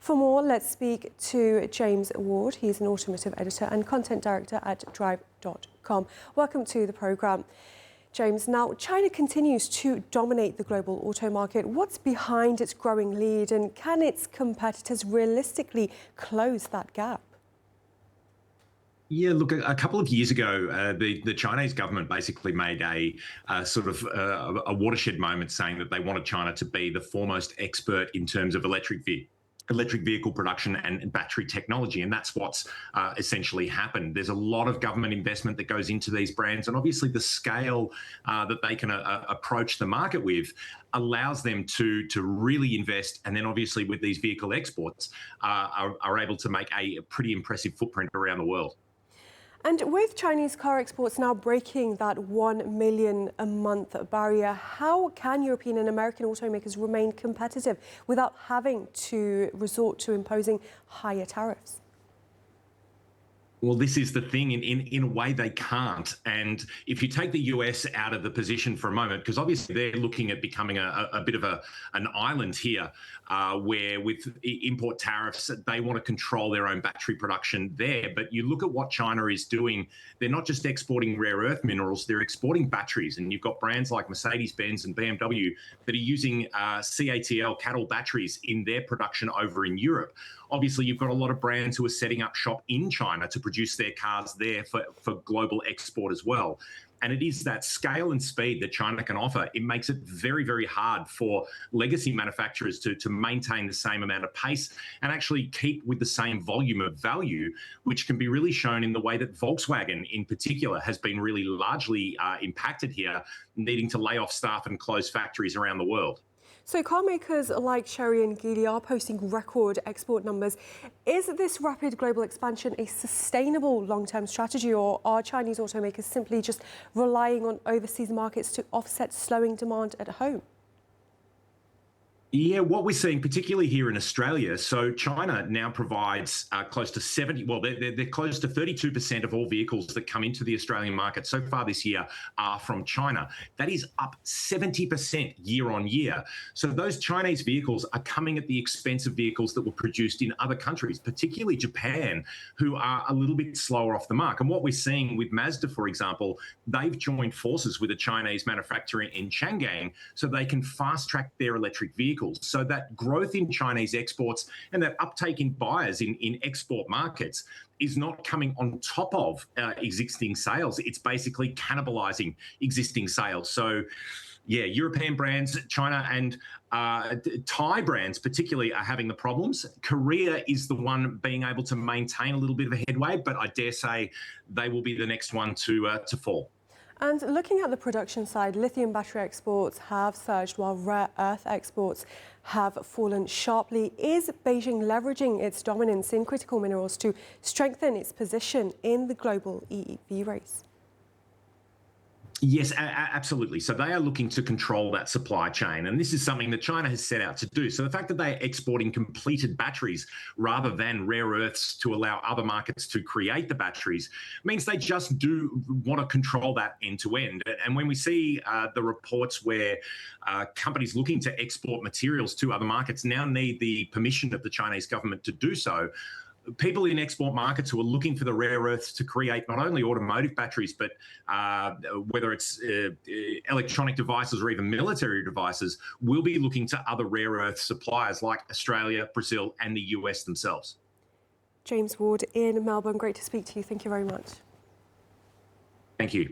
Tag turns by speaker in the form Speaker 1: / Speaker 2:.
Speaker 1: For more, let's speak to James Ward. He's an Automotive Editor and Content Director at drive.com. Welcome to the programme. James, now China continues to dominate the global auto market. What's behind its growing lead, and can its competitors realistically close that gap?
Speaker 2: Yeah, look, a couple of years ago, the Chinese government basically made a watershed moment, saying that they wanted China to be the foremost expert in terms of electric vehicle production and battery technology. And that's what's essentially happened. There's a lot of government investment that goes into these brands, and obviously the scale that they can approach the market with allows them to really invest. And then obviously with these vehicle exports are able to make a pretty impressive footprint around the world.
Speaker 1: And with Chinese car exports now breaking that 1 million a month barrier, how can European and American automakers remain competitive without having to resort to imposing higher tariffs?
Speaker 2: Well, this is the thing. In a way, they can't. And if you take the US out of the position for a moment, because obviously they're looking at becoming a bit of an island here, where with import tariffs, they want to control their own battery production there. But you look at what China is doing, they're not just exporting rare earth minerals, they're exporting batteries. And you've got brands like Mercedes-Benz and BMW that are using CATL, cattle batteries, in their production over in Europe. Obviously, you've got a lot of brands who are setting up shop in China to produce their cars there for global export as well. And it is that scale and speed that China can offer. It makes it very, very hard for legacy manufacturers to maintain the same amount of pace and actually keep with the same volume of value, which can be really shown in the way that Volkswagen in particular has been really largely impacted here, needing to lay off staff and close factories around the world.
Speaker 1: So car makers like Chery and Geely are posting record export numbers. Is this rapid global expansion a sustainable long-term strategy, or are Chinese automakers simply just relying on overseas markets to offset slowing demand at home?
Speaker 2: Yeah, what we're seeing, particularly here in Australia, so China now provides close to 70, well, they're close to 32% of all vehicles that come into the Australian market so far this year are from China. That is up 70% year on year. So those Chinese vehicles are coming at the expense of vehicles that were produced in other countries, particularly Japan, who are a little bit slower off the mark. And what we're seeing with Mazda, for example, they've joined forces with a Chinese manufacturer in Chang'an so they can fast track their electric vehicles. So that growth in Chinese exports and that uptake in buyers in export markets is not coming on top of existing sales. It's basically cannibalizing existing sales. So yeah, European brands, China and Thai brands particularly are having the problems. Korea is the one being able to maintain a little bit of a headway, but I dare say they will be the next one to fall.
Speaker 1: And looking at the production side, lithium battery exports have surged while rare earth exports have fallen sharply. Is Beijing leveraging its dominance in critical minerals to strengthen its position in the global EV race?
Speaker 2: Yes, absolutely. So they are looking to control that supply chain, and this is something that China has set out to do. So the fact that they're exporting completed batteries rather than rare earths to allow other markets to create the batteries means they just do want to control that end to end. And when we see the reports where companies looking to export materials to other markets now need the permission of the Chinese government to do so, people in export markets who are looking for the rare earths to create not only automotive batteries, but whether it's electronic devices or even military devices, will be looking to other rare earth suppliers like Australia, Brazil, and the US themselves.
Speaker 1: James Ward in Melbourne, great to speak to you. Thank you very much.
Speaker 2: Thank you.